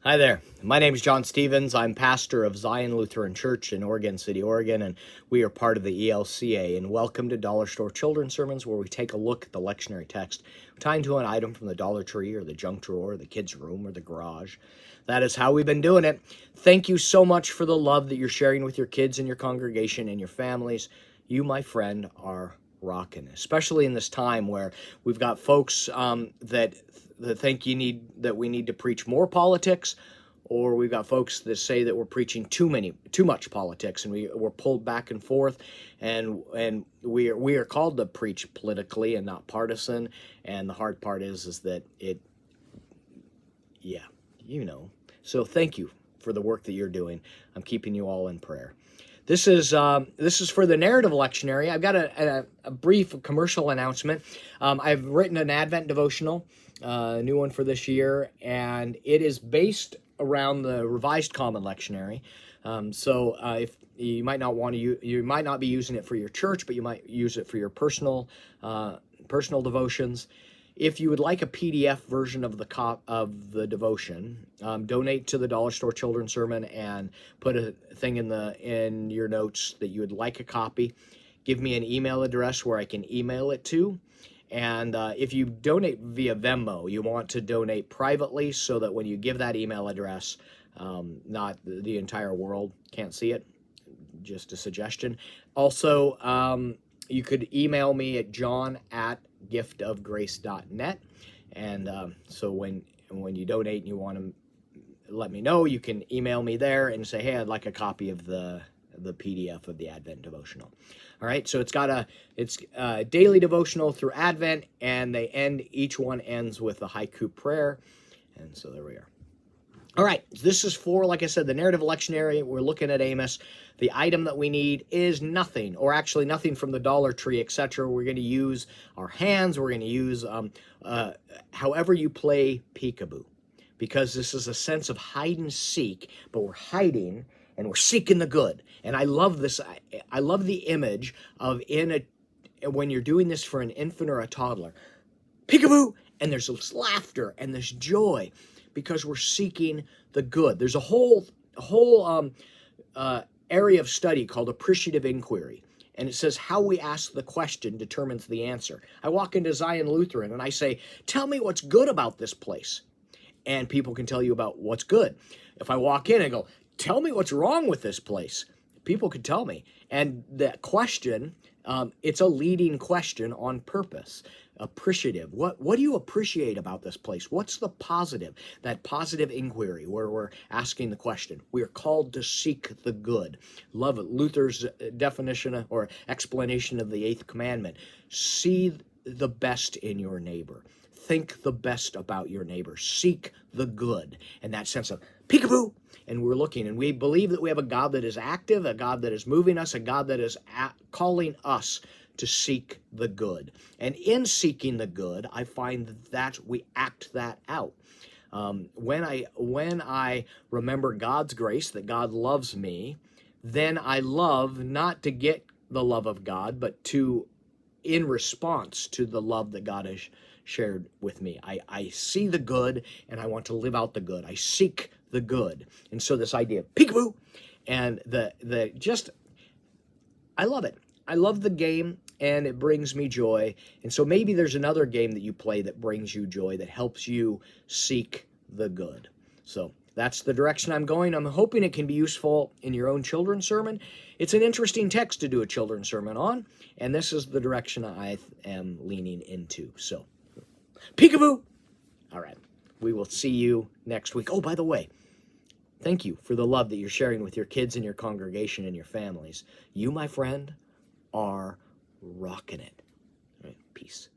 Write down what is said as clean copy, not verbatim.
Hi there. My name is John Stevens. I'm pastor of Zion Lutheran Church in Oregon City, Oregon, and we are part of the ELCA. And welcome to Dollar Store Children's Sermons, where we take a look at the lectionary text tied to an item from the Dollar Tree or the junk drawer, or the kids' room, or the garage. That is how we've been doing it. Thank you so much for the love that you're sharing with your kids and your congregation and your families. You, my friend, are rocking, especially in this time where we've got folks that think that we need to preach more politics, or we've got folks that say that we're preaching too much politics, and we're pulled back and forth, and we are called to preach politically and not partisan. And the hard part is that So thank you for the work that you're doing. I'm keeping you all in prayer. This is for the narrative lectionary. I've got a brief commercial announcement. I've written an Advent devotional, a new one for this year, and it is based around the Revised Common Lectionary. If you might not want to, you might not be using it for your church, but you might use it for your personal devotions. If you would like a PDF version of the devotion, donate to the Dollar Store Children's Sermon and put a thing in your notes that you would like a copy. Give me an email address where I can email it to. And if you donate via Venmo, you want to donate privately so that when you give that email address, not the entire world can't see it. Just a suggestion. Also, you could email me at john@giftofgrace.net. And so when you donate and you want to let me know, you can email me there and say, hey, I'd like a copy of the PDF of the Advent devotional. All right, so it's a daily devotional through Advent, and each one ends with a haiku prayer. And so there we are. All right, this is for, like I said, the narrative lectionary. We're looking at Amos. The item that we need is nothing, or actually nothing from the Dollar Tree, etc. We're going to use our hands. We're going to use however you play peekaboo, because this is a sense of hide and seek, but we're hiding and we're seeking the good. And I love this. I love the image of when you're doing this for an infant or a toddler, peekaboo, and there's this laughter and this joy, because we're seeking the good. There's a whole area of study called appreciative inquiry, and it says how we ask the question determines the answer. I walk into Zion Lutheran and I say, tell me what's good about this place, and people can tell you about what's good. If I walk in and go, tell me what's wrong with this place, people can tell me. And that question, it's a leading question on purpose. Appreciative. What do you appreciate about this place? What's the positive? That positive inquiry where we're asking the question. We are called to seek the good. Love it. Luther's definition or explanation of the 8th commandment. See the best in your neighbor. Think the best about your neighbor. Seek the good. And that sense of peekaboo. And we're looking, and we believe that we have a God that is active, a God that is moving us, a God that is calling us to seek the good. And in seeking the good, I find that we act that out. When I remember God's grace, that God loves me, then I love not to get the love of God, but in response to the love that God has shared with me. I see the good, and I want to live out the good. I seek the good. And so this idea of peekaboo, and I love it. I love the game, and it brings me joy. And so maybe there's another game that you play that brings you joy, that helps you seek the good. So that's the direction I'm going. I'm hoping it can be useful in your own children's sermon. It's an interesting text to do a children's sermon on, and this is the direction I am leaning into. So, peekaboo! All right, we will see you next week. Oh, by the way, thank you for the love that you're sharing with your kids and your congregation and your families. You, my friend, are rocking it. All right, peace.